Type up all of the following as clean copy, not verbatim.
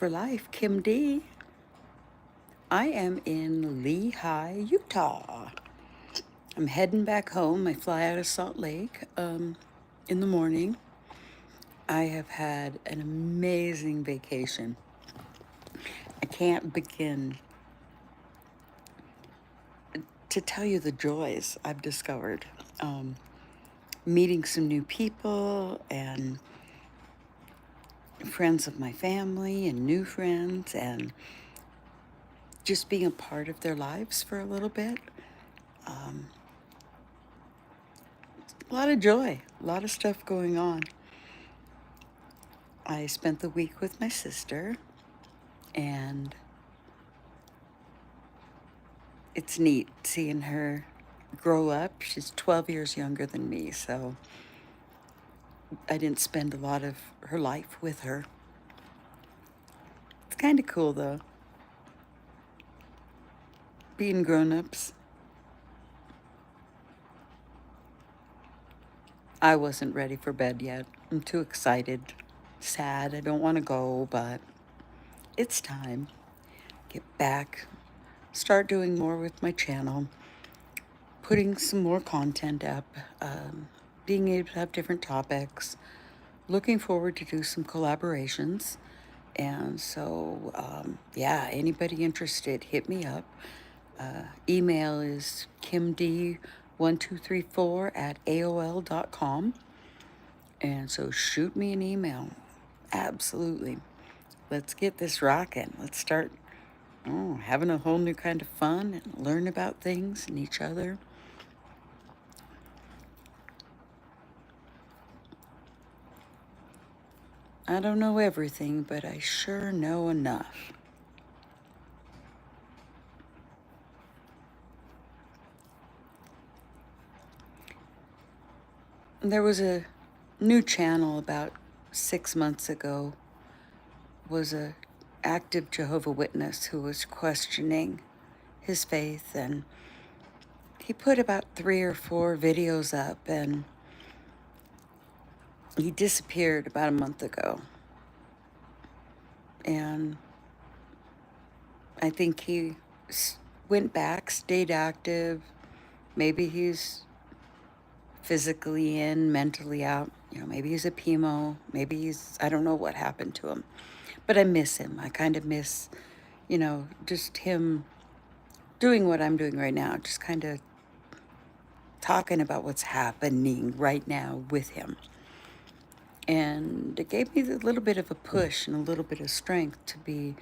RIO4LIFE Kim D. I am in Lehi, Utah. I'm heading back home. I fly out of Salt Lake in the morning. I have had an amazing vacation. I can't begin to tell you the joys I've discovered. Meeting some new people and friends of my family and new friends, and just being a part of their lives for a little bit. A lot of joy, a lot of stuff going on. I spent the week with my sister, and it's neat seeing her grow up. She's 12 years younger than me, so I didn't spend a lot of her life with her. It's kind of cool, though, being grown-ups. I wasn't ready for bed yet. I'm too excited, sad. I don't want to go, but it's time. Get back, start doing more with my channel, putting some more content up, being able to have different topics, looking forward to do some collaborations. And so, yeah, anybody interested, hit me up. Email is kimd1234@aol.com. And so shoot me an email. Absolutely. Let's get this rocking. Let's start having a whole new kind of fun and learn about things and each other. I don't know everything, but I sure know enough. There was a new channel about 6 months ago, was a active Jehovah Witness who was questioning his faith, and he put about 3 or 4 videos up, and he disappeared about a month ago. And I think he went back, stayed active. Maybe he's physically in, mentally out. Maybe he's a PMO. Maybe I don't know what happened to him. But I miss him. I kind of miss, just him doing what I'm doing right now. Just kind of talking about what's happening right now with him. And it gave me a little bit of a push and a little bit of strength to be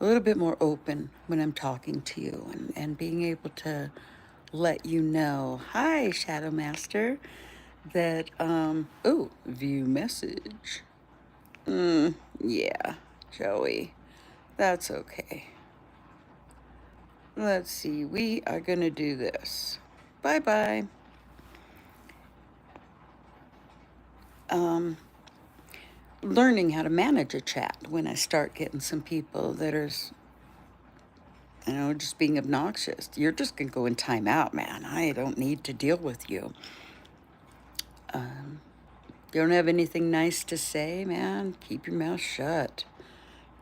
a little bit more open when I'm talking to you, and being able to let you know, hi, Shadow Master, that, view message. Yeah, Joey, that's okay. Let's see, we are gonna do this. Bye-bye. Learning how to manage a chat when I start getting some people that are, just being obnoxious. You're just gonna go in timeout, man. I don't need to deal with you. You don't have anything nice to say, man? Keep your mouth shut.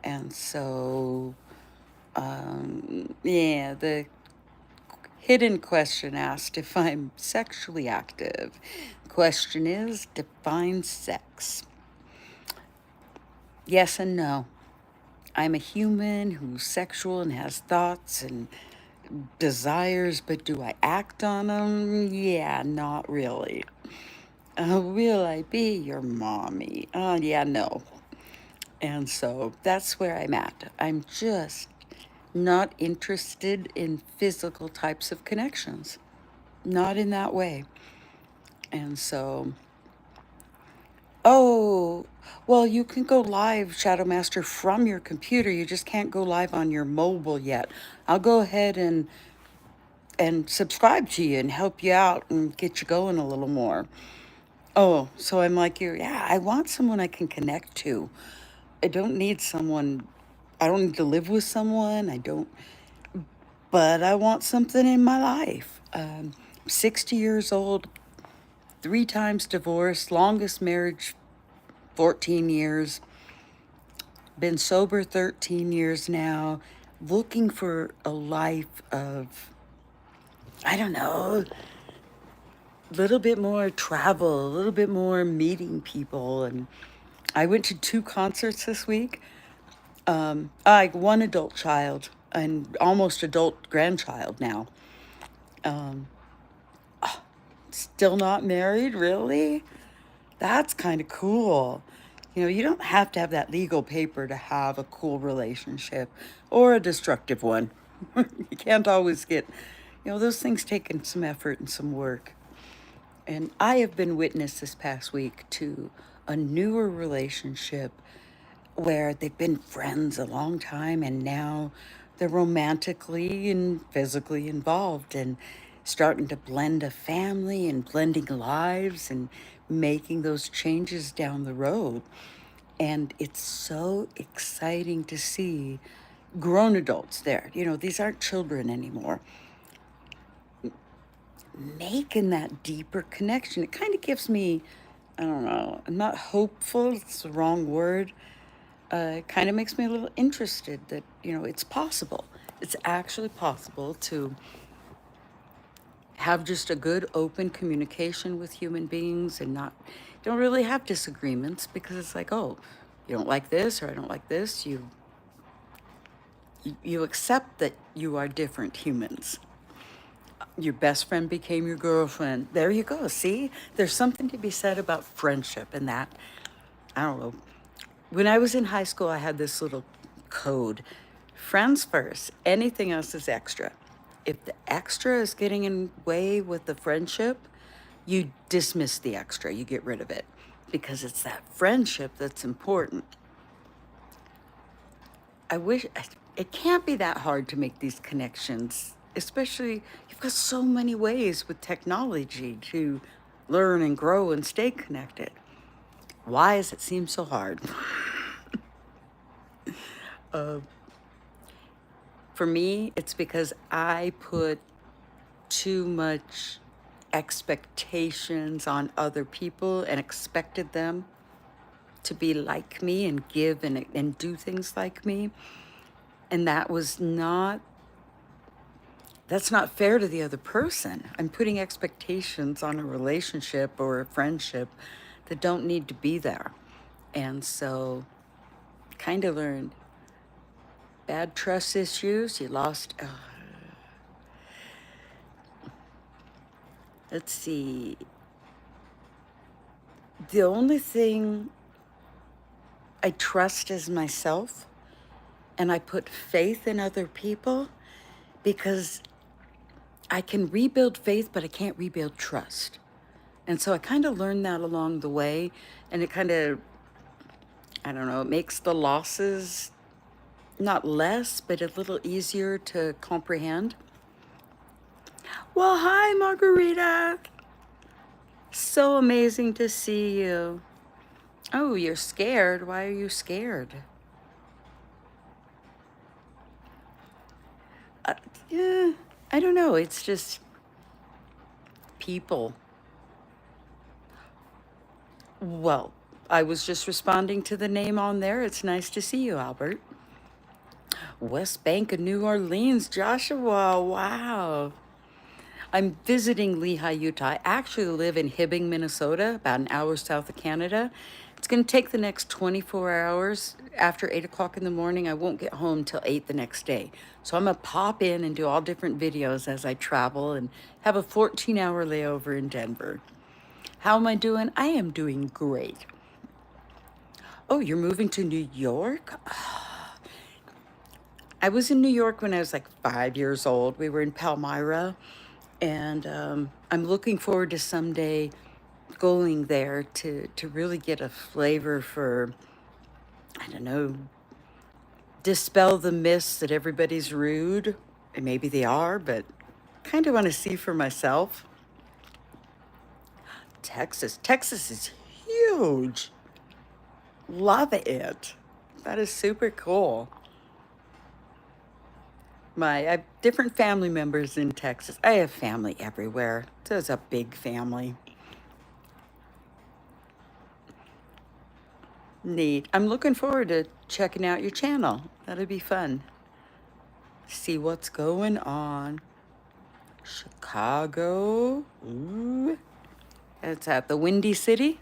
And so, yeah, the hidden question asked if I'm sexually active. Question is, define sex. Yes and no. I'm a human who's sexual and has thoughts and desires, but do I act on them? Yeah, not really. Will I be your mommy? Yeah, no. And so that's where I'm at. I'm just not interested in physical types of connections. Not in that way. And so, well, you can go live, Shadow Master, from your computer. You just can't go live on your mobile yet. I'll go ahead and subscribe to you and help you out and get you going a little more. Oh, so I'm like you. Yeah, I want someone I can connect to. I don't need someone, I don't need to live with someone. But I want something in my life. 60 years old, 3 times divorced, longest marriage, 14 years. Been sober 13 years now, looking for a life of, I don't know, a little bit more travel, a little bit more meeting people. And I went to 2 concerts this week. I one adult child and almost adult grandchild now. Um, Still not married, really? That's kind of cool. You know, you don't have to have that legal paper to have a cool relationship or a destructive one. You can't always get, those things taking some effort and some work. And I have been witness this past week to a newer relationship where they've been friends a long time and now they're romantically and physically involved and starting to blend a family and blending lives and making those changes down the road. And it's so exciting to see grown adults there. These aren't children anymore, making that deeper connection. It kind of gives me, I don't know, I'm not hopeful, it's the wrong word. It kind of makes me a little interested that, it's possible. It's actually possible to have just a good open communication with human beings and not, don't really have disagreements because it's like, oh, you don't like this or I don't like this. You accept that you are different humans. Your best friend became your girlfriend. There you go. See, there's something to be said about friendship and that. I don't know. When I was in high school, I had this little code. Friends first, anything else is extra. If the extra is getting in way with the friendship, you dismiss the extra, you get rid of it because it's that friendship that's important. I wish it can't be that hard to make these connections, especially you've got so many ways with technology to learn and grow and stay connected. Why does it seem so hard? For me, it's because I put too much expectations on other people and expected them to be like me and give and do things like me. And that's not fair to the other person. I'm putting expectations on a relationship or a friendship that don't need to be there. And so kind of learned bad trust issues. You lost, let's see. The only thing I trust is myself, and I put faith in other people because I can rebuild faith, but I can't rebuild trust. And so I kind of learned that along the way, and it kind of, I don't know, it makes the losses not less, but a little easier to comprehend. Well, hi, Margarita. So amazing to see you. Oh, you're scared. Why are you scared? Uh, yeah, I don't know. It's just people. Well, I was just responding to the name on there. It's nice to see you, Albert. West Bank of New Orleans, Joshua. Wow. I'm visiting Lehi, Utah. I actually live in Hibbing, Minnesota, about an hour south of Canada. It's going to take the next 24 hours. After 8 o'clock in the morning, I won't get home till 8 the next day. So I'm going to pop in and do all different videos as I travel and have a 14-hour layover in Denver. How am I doing? I am doing great. Oh, you're moving to New York? I was in New York when I was like 5 years old. We were in Palmyra, and I'm looking forward to someday going there to really get a flavor for, I don't know, dispel the myths that everybody's rude, and maybe they are, but kind of want to see for myself. Texas is huge. Love it. That is super cool. I have different family members in Texas. I have family everywhere. So it's a big family. Neat. I'm looking forward to checking out your channel. That'd be fun. See what's going on. Chicago. Ooh. It's at the Windy City,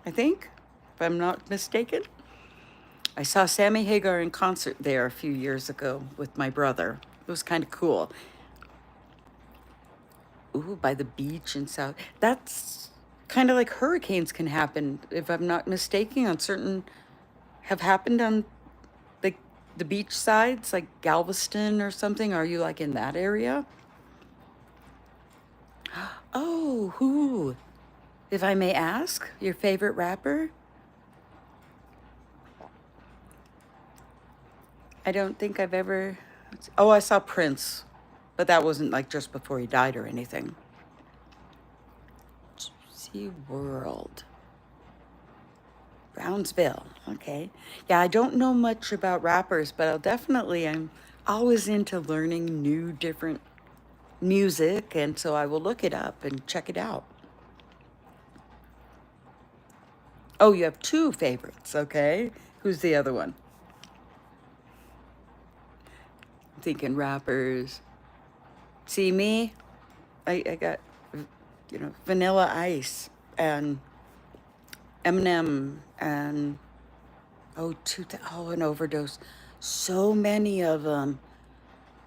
I think, if I'm not mistaken. I saw Sammy Hagar in concert there a few years ago with my brother. It was kind of cool. Ooh, by the beach and south. That's kind of like hurricanes can happen, if I'm not mistaken, on certain, have happened on the beach sides, like Galveston or something. Are you like in that area? Oh, who? If I may ask, your favorite rapper? I don't think I've ever. Oh, I saw Prince, but that wasn't like just before he died or anything. Sea World. Brownsville. Okay. Yeah, I don't know much about rappers, but I'm always into learning new, different music, and so I will look it up and check it out. Oh, you have two favorites. Okay. Who's the other one? I'm thinking rappers. See me? I got, Vanilla Ice and Eminem and an overdose. So many of them.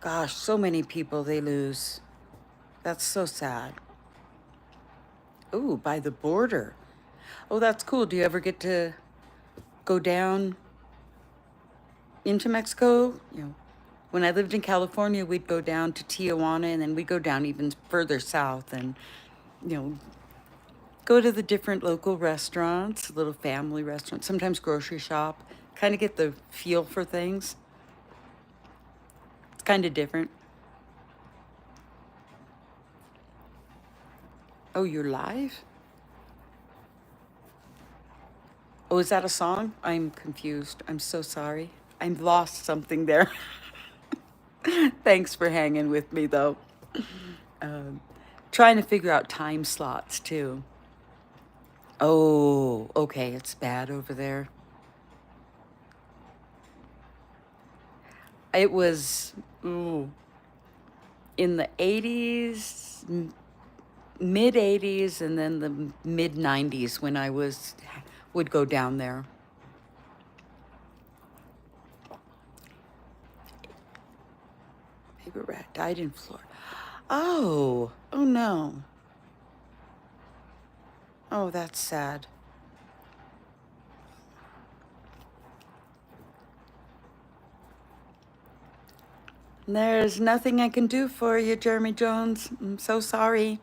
Gosh, so many people they lose. That's so sad. Ooh, by the border. Oh, that's cool. Do you ever get to go down into Mexico? When I lived in California, we'd go down to Tijuana, and then we'd go down even further south and, you know, go to the different local restaurants, little family restaurants, sometimes grocery shop, kind of get the feel for things. It's kind of different. Oh, you're live? Oh, is that a song? I'm confused. I'm so sorry. I've lost something there. Thanks for hanging with me, though. Trying to figure out time slots, too. Oh, okay, it's bad over there. It was in the 80s, mid 80s, and then the mid 90s when would go down there. Paper rat died in Florida. Oh no. Oh, that's sad. There's nothing I can do for you, Jeremy Jones. I'm so sorry.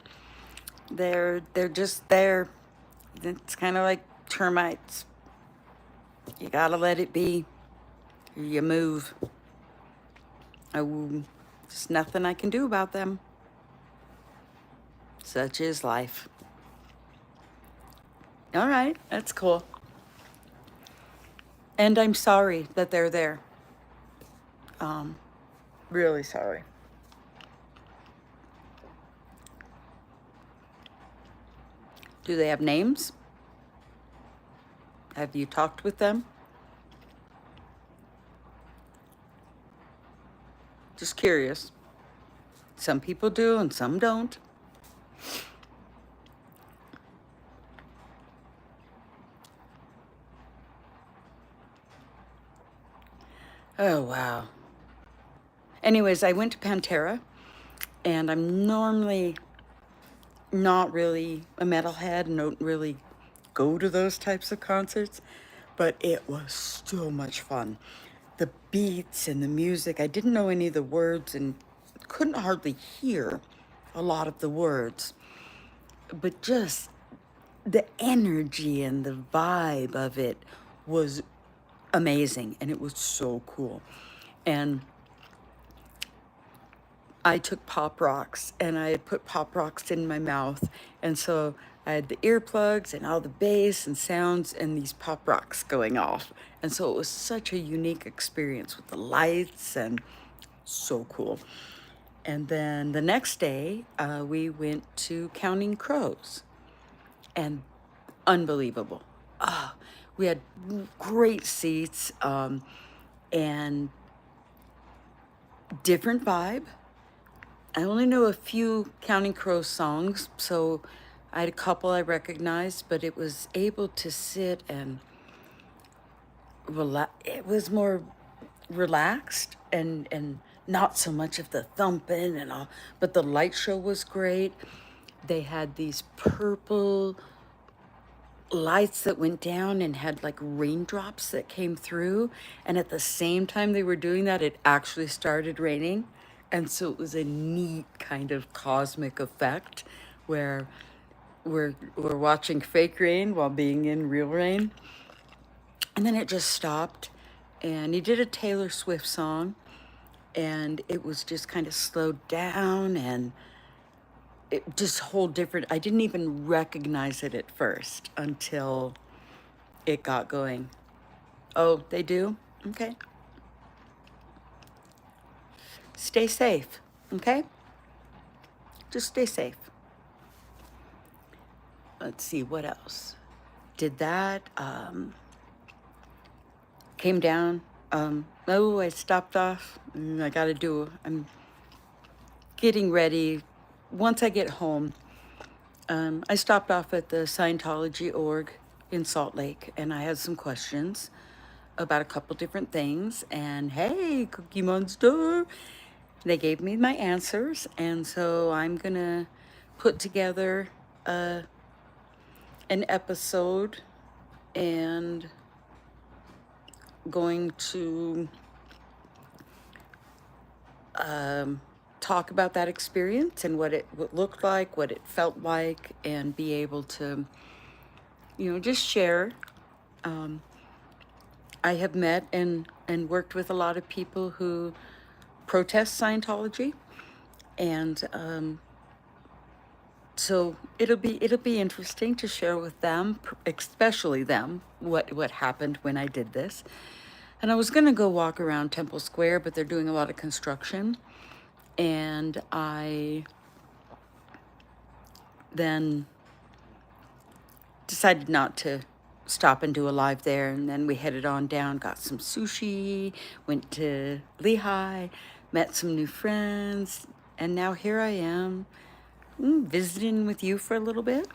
They're just there. It's kind of like termites. You gotta let it be. Or you move. There's nothing I can do about them. Such is life. All right, that's cool. And I'm sorry that they're there. Really sorry. Do they have names? Have you talked with them? Just curious. Some people do and some don't. Oh, wow. Anyways, I went to Pantera, and I'm normally not really a metalhead and don't really go to those types of concerts, but it was so much fun. The beats and the music, I didn't know any of the words and couldn't hardly hear a lot of the words, but just the energy and the vibe of it was amazing, and it was so cool. And I took Pop Rocks, and I had put Pop Rocks in my mouth, and so I had the earplugs and all the bass and sounds and these Pop Rocks going off. And so it was such a unique experience with the lights, and so cool. And then the next day, we went to Counting Crows, and unbelievable. We had great seats, and different vibe. I only know a few Counting Crows songs, so I had a couple I recognized, but it was able to sit and relax. It was more relaxed and not so much of the thumping and all, but the light show was great. They had these purple lights that went down and had like raindrops that came through, and at the same time they were doing that, it actually started raining. And so it was a neat kind of cosmic effect where we're watching fake rain while being in real rain. And then it just stopped, and he did a Taylor Swift song, and it was just kind of slowed down, and it just whole different. I didn't even recognize it at first until it got going. Oh, they do? Okay. Stay safe, okay? Just stay safe. Let's see, what else? Did that, came down. Oh, I stopped off. I'm getting ready. Once I get home, I stopped off at the Scientology org in Salt Lake, and I had some questions about a couple different things. And hey, Cookie Monster, they gave me my answers, and so I'm gonna put together an episode and going to talk about that experience and what it looked like, what it felt like, and be able to, just share. I have met and worked with a lot of people who protest Scientology, and so it'll be interesting to share with them, especially them, what happened when I did this. And I was gonna go walk around Temple Square, but they're doing a lot of construction, and I then decided not to stop and do a live there. And then we headed on down, got some sushi, went to Lehi, met some new friends, and now here I am visiting with you for a little bit,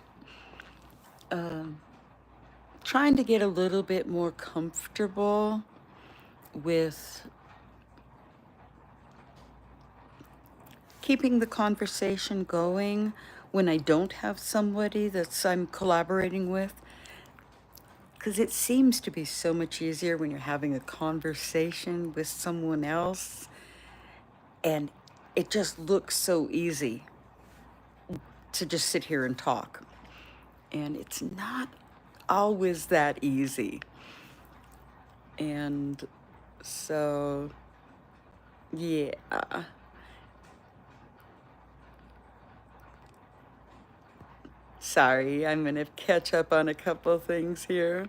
trying to get a little bit more comfortable with keeping the conversation going when I don't have somebody I'm collaborating with. Because it seems to be so much easier when you're having a conversation with someone else, and it just looks so easy to just sit here and talk. And it's not always that easy. And so, yeah. Sorry, I'm gonna catch up on a couple things here.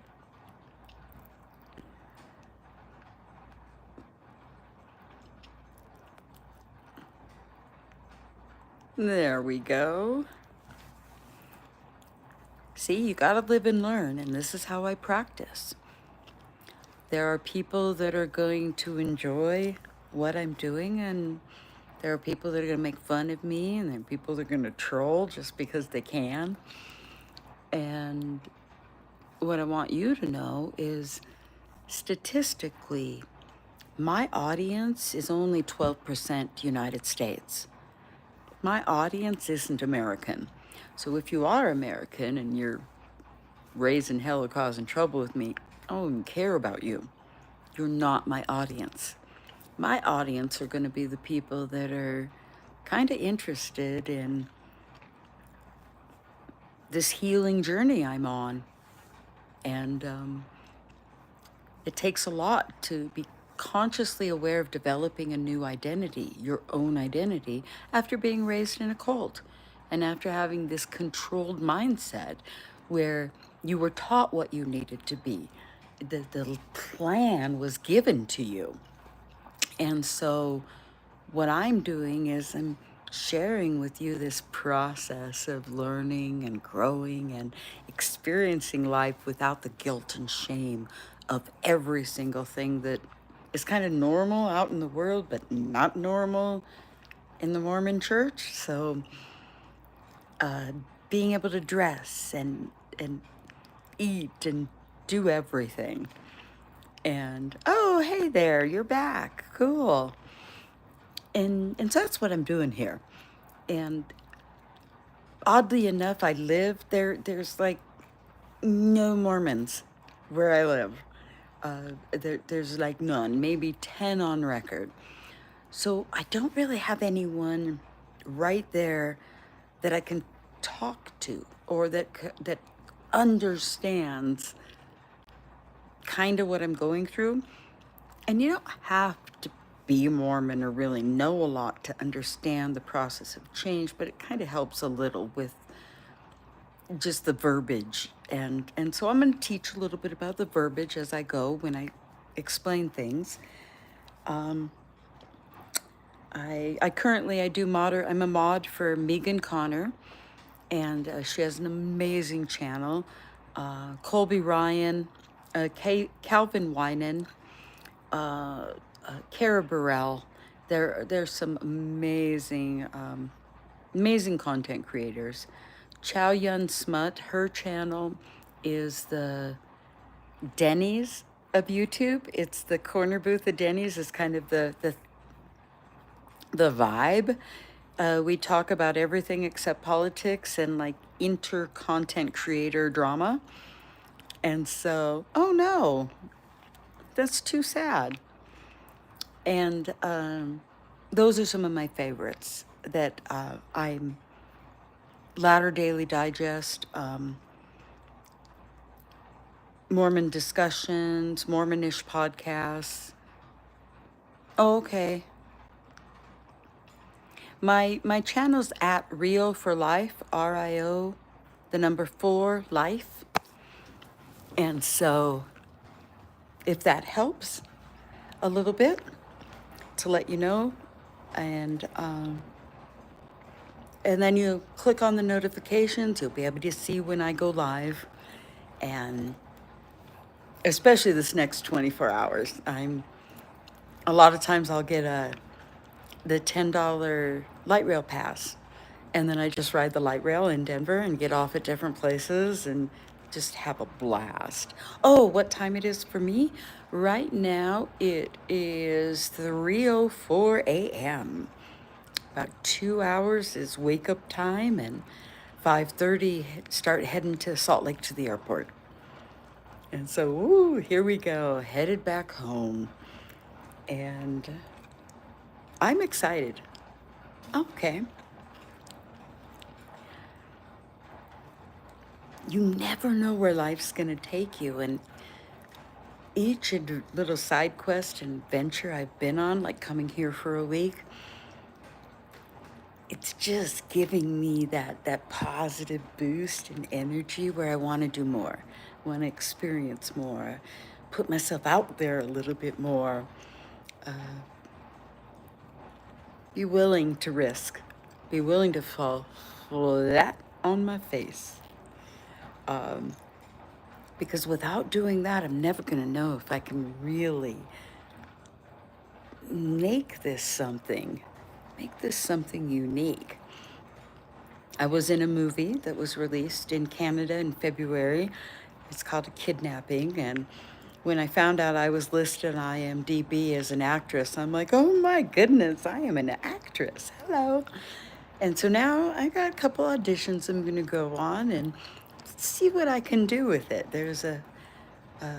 There we go. See, you gotta live and learn, and this is how I practice. There are people that are going to enjoy what I'm doing, and there are people that are gonna make fun of me, and there are people that are gonna troll just because they can. And what I want you to know is, statistically, my audience is only 12% United States. My audience isn't American. So if you are American and you're raising hell or causing trouble with me, I don't even care about you. You're not my audience. My audience are going to be the people that are kind of interested in this healing journey I'm on. And it takes a lot to be consciously aware of developing a new identity, your own identity, after being raised in a cult and after having this controlled mindset where you were taught what you needed to be. The plan was given to you. And so what I'm doing is I'm sharing with you this process of learning and growing and experiencing life without the guilt and shame of every single thing that is kind of normal out in the world, but not normal in the Mormon church. So uh, being able to dress and eat and do everything. And oh, hey there, you're back. Cool. And so that's what I'm doing here. And oddly enough, I live there. There's like no Mormons where I live. There's like none, maybe 10 on record. So I don't really have anyone right there that I can talk to or that understands kind of what I'm going through. And you don't have to be Mormon or really know a lot to understand the process of change, but it kind of helps a little with just the verbiage. And so I'm going to teach a little bit about the verbiage as I go when I explain things. I currently I do I'm a mod for Megan Connor, and she has an amazing channel. Colby Ryan, Calvin Winan, Kara Burrell. There's some amazing content creators. Chow Yun Smut, her channel is the Denny's of YouTube. It's the corner booth of Denny's is kind of the vibe. We talk about everything except politics and like inter-content creator drama. And so, oh no, that's too sad. And those are some of my favorites that I'm Latter Daily Digest, Mormon discussions, Mormonish podcasts. Oh, okay. My channel's at RIO4LIFE, RIO, the number 4, life. And so if that helps a little bit to let you know, and then you click on the notifications, you'll be able to see when I go live. And especially this next 24 hours, a lot of times I'll get the $10 light rail pass, and then I just ride the light rail in Denver and get off at different places and just have a blast. Oh, what time it is for me? Right now it is 3:04 a.m. About 2 hours is wake up time, and 5:30 start heading to Salt Lake to the airport. And so, ooh, here we go, headed back home. And I'm excited. Okay. You never know where life's going to take you. And each little side quest and venture I've been on, like coming here for a week, it's just giving me that positive boost and energy where I want to do more, want to experience more, put myself out there a little bit more, be willing to risk, be willing to fall flat on my face. Because without doing that, I'm never going to know if I can really make this something unique. I was in a movie that was released in Canada in February. It's called A Kidnapping. And when I found out I was listed on IMDb as an actress, I'm like, oh my goodness, I am an actress. Hello. And so now I got a couple auditions I'm going to go on and see what I can do with it. There's a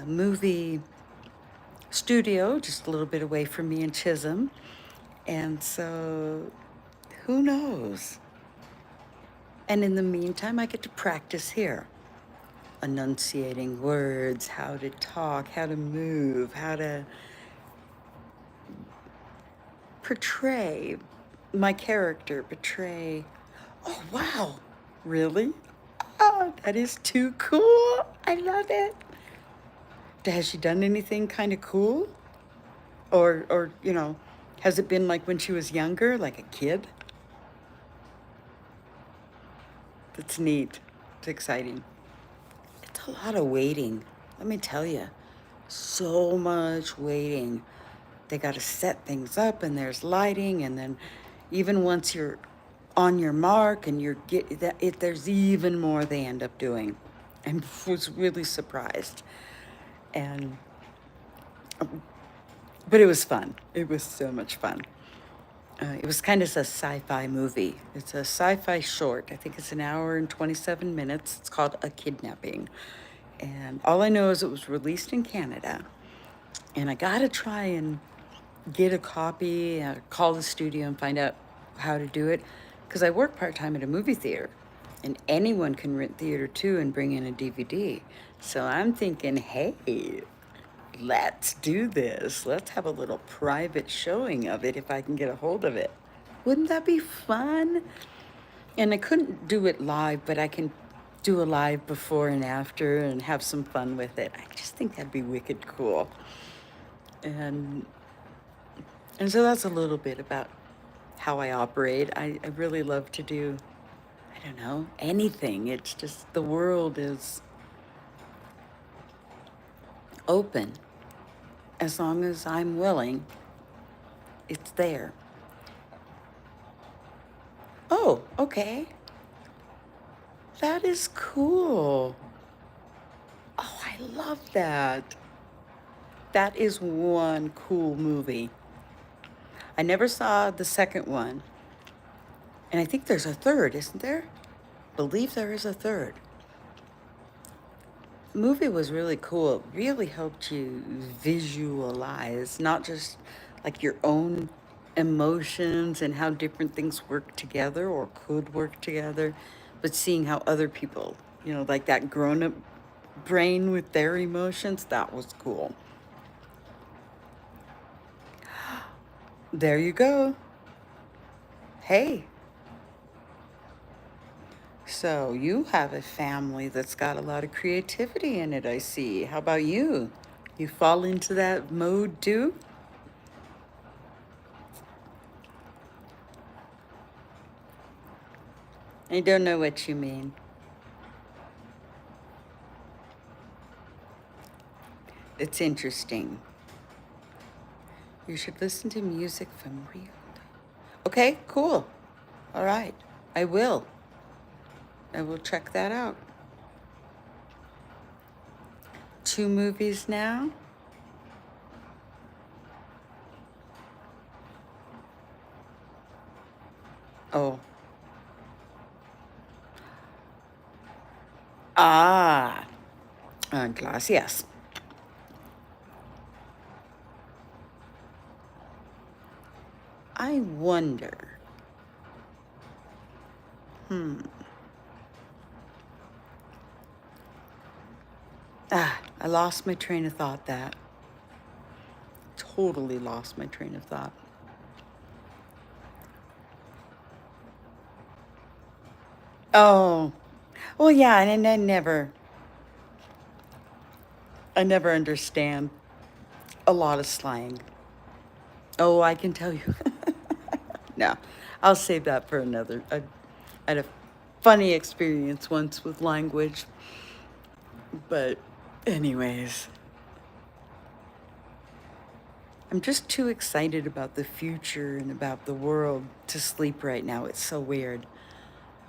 movie studio just a little bit away from me in Chisholm. And so who knows? And in the meantime, I get to practice here, enunciating words, how to talk, how to move, how to portray my character, portray. Oh, wow. Really? Oh, that is too cool. I love it. Has she done anything kind of cool? Or, has it been like when she was younger, like a kid? It's neat. It's exciting. It's a lot of waiting. Let me tell you, so much waiting. They got to set things up, and there's lighting, and then even once you're on your mark and you're there's even more they end up doing. I was really surprised, and but it was fun. It was so much fun. It was kind of a sci-fi movie. It's a sci-fi short. I think it's an hour and 27 minutes. It's called A Kidnapping. And all I know is it was released in Canada. And I got to try and get a copy, call the studio and find out how to do it. Because I work part-time at a movie theater. And anyone can rent theater too and bring in a DVD. So I'm thinking, hey, let's do this. Let's have a little private showing of it if I can get a hold of it. Wouldn't that be fun? And I couldn't do it live, but I can do a live before and after and have some fun with it. I just think that'd be wicked cool. And so that's a little bit about how I operate. I really love to do, I don't know, anything. It's just the world is open. As long as I'm willing, it's there. Oh, okay. That is cool. Oh, I love that. That is one cool movie. I never saw the second one. And I think there's a third, isn't there? Believe there is a third. The movie was really cool. It really helped you visualize not just like your own emotions and how different things work together or could work together, but seeing how other people, like that grown-up brain with their emotions, that was cool. There you go. Hey, so you have a family that's got a lot of creativity in it, I see. How about you? You fall into that mode too? I don't know what you mean. It's interesting. You should listen to music from RIO. Okay, cool. All right. I will. I will check that out. 2 movies now. Oh. Ah. Gracias. I wonder. I lost my train of thought that. Totally lost my train of thought. Oh. Well, yeah, and I never understand a lot of slang. Oh, I can tell you. No, I'll save that for another. I had a funny experience once with language. But anyways, I'm just too excited about the future and about the world to sleep right now. It's so weird.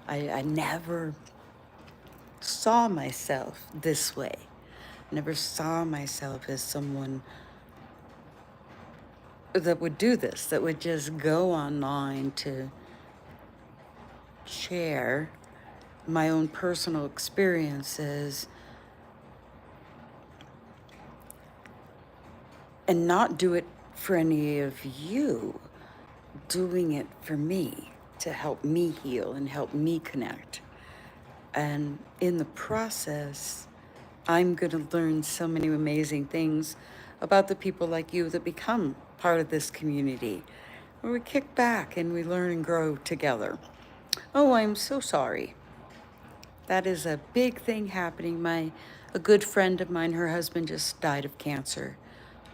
I never saw myself this way. Never saw myself as someone that would do this, that would just go online to share my own personal experiences and not do it for any of you, doing it for me to help me heal and help me connect. And in the process, I'm going to learn so many amazing things about the people like you that become part of this community, where we kick back and we learn and grow together. Oh, I'm so sorry. That is a big thing happening. A good friend of mine, her husband just died of cancer.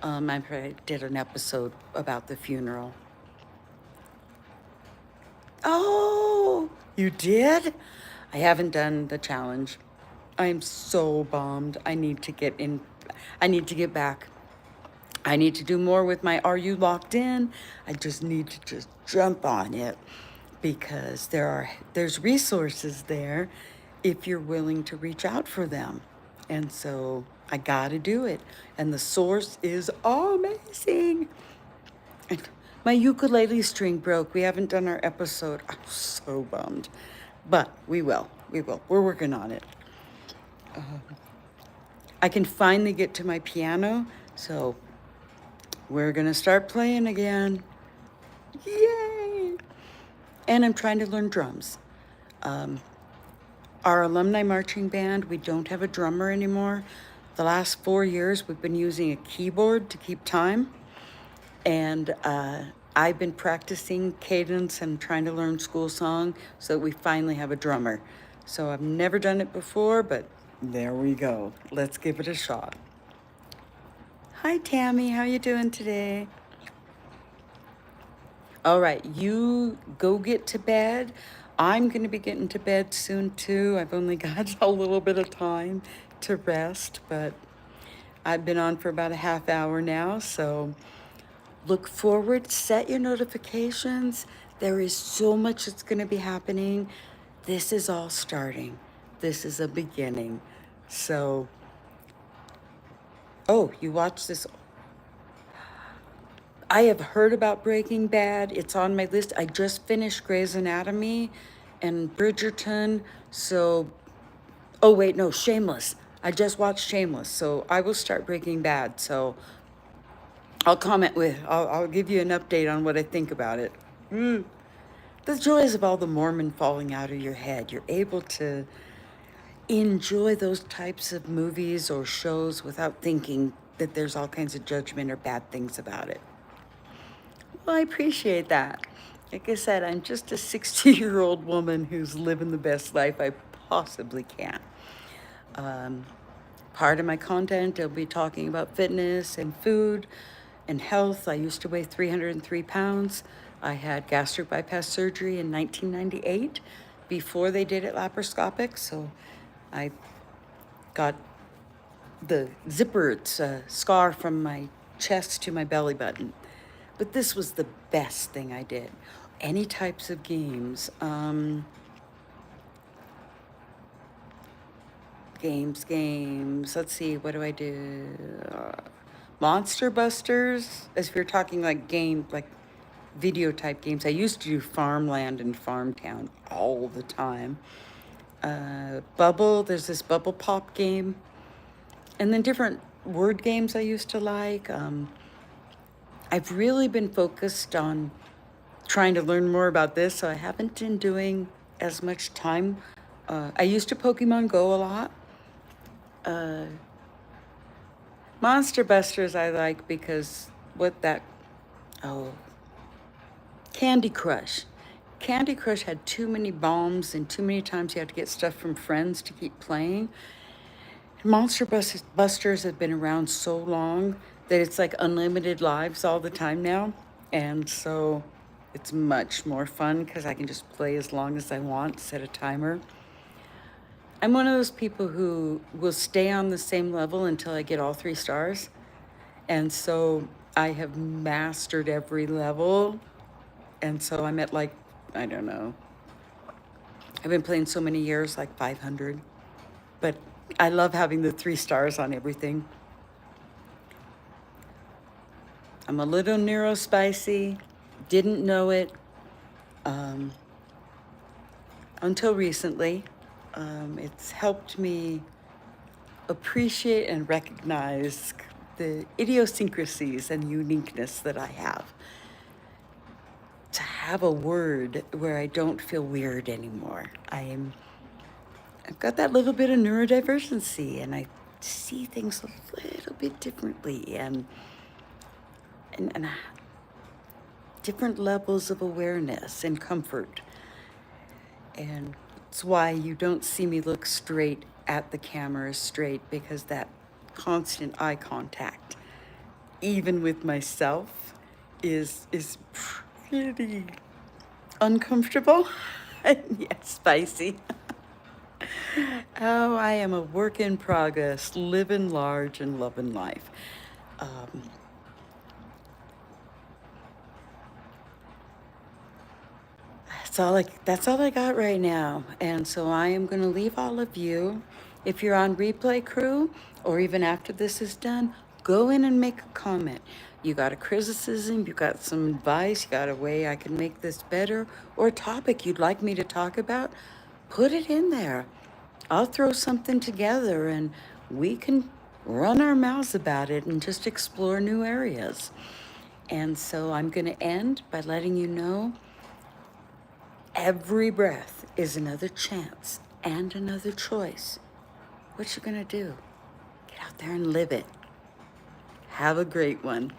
I did an episode about the funeral. Oh, you did? I haven't done the challenge. I am so bummed. I need to get in. I need to get back. I need to do more with my Are You Locked In? I just need to just jump on it because there's resources there if you're willing to reach out for them. And so I got to do it. And the source is amazing. And my ukulele string broke. We haven't done our episode. I'm so bummed. But we will. We will. We're working on it. I can finally get to my piano, so we're going to start playing again. Yay! And I'm trying to learn drums. Our alumni marching band, we don't have a drummer anymore. The last 4 years, we've been using a keyboard to keep time. And I've been practicing cadence and trying to learn school song so that we finally have a drummer. So I've never done it before, but there we go. Let's give it a shot. Hi, Tammy. How you doing today? All right, you go get to bed. I'm going to be getting to bed soon, too. I've only got a little bit of time to rest, but I've been on for about a half hour now, so look forward, set your notifications. There is so much that's going to be happening. This is all starting. This is a beginning. So, oh, you watch this. I have heard about Breaking Bad. It's on my list. I just finished Grey's Anatomy and Bridgerton. So, oh, wait, no, Shameless. I just watched Shameless. So I will start Breaking Bad. So I'll give you an update on what I think about it. The joys of all the Mormon falling out of your head. You're able to enjoy those types of movies or shows without thinking that there's all kinds of judgment or bad things about it. Well, I appreciate that. Like I said, I'm just a 60-year-old woman who's living the best life I possibly can. Part of my content, I'll be talking about fitness and food and health. I used to weigh 303 pounds. I had gastric bypass surgery in 1998 before they did it laparoscopic. So I got the zipper, it's a scar from my chest to my belly button. But this was the best thing I did. Any types of games, games. Let's see, what do I do? Monster Busters, as if you're talking like like video type games. I used to do Farmland and Farmtown all the time. Bubble, there's this Bubble Pop game. And then different word games I used to like. I've really been focused on trying to learn more about this, so I haven't been doing as much time. I used to Pokemon Go a lot. Monster Busters I like because Candy Crush. Candy Crush had too many bombs and too many times you had to get stuff from friends to keep playing. Busters have been around so long that it's like unlimited lives all the time now. And so it's much more fun because I can just play as long as I want, set a timer. I'm one of those people who will stay on the same level until I get all 3 stars. And so I have mastered every level. And so I'm at like, I don't know. I've been playing so many years, like 500. But I love having the 3 stars on everything. I'm a little neurospicy. Didn't know it until recently. It's helped me appreciate and recognize the idiosyncrasies and uniqueness that I have. To have a word where I don't feel weird anymore. I've got that little bit of neurodivergency and I see things a little bit differently and different levels of awareness and comfort. And it's why you don't see me look straight at the camera straight, because that constant eye contact, even with myself, is pretty uncomfortable. Yes, spicy. Oh, I am a work in progress, living large and loving life. Um, that's all I got right now. And so I am going to leave all of you. If you're on replay crew, or even after this is done, go in and make a comment. You got a criticism, you got some advice, you got a way I can make this better, or a topic you'd like me to talk about, put it in there. I'll throw something together and we can run our mouths about it and just explore new areas. And so I'm going to end by letting you know every breath is another chance and another choice. What you gonna do? Get out there and live it. Have a great one.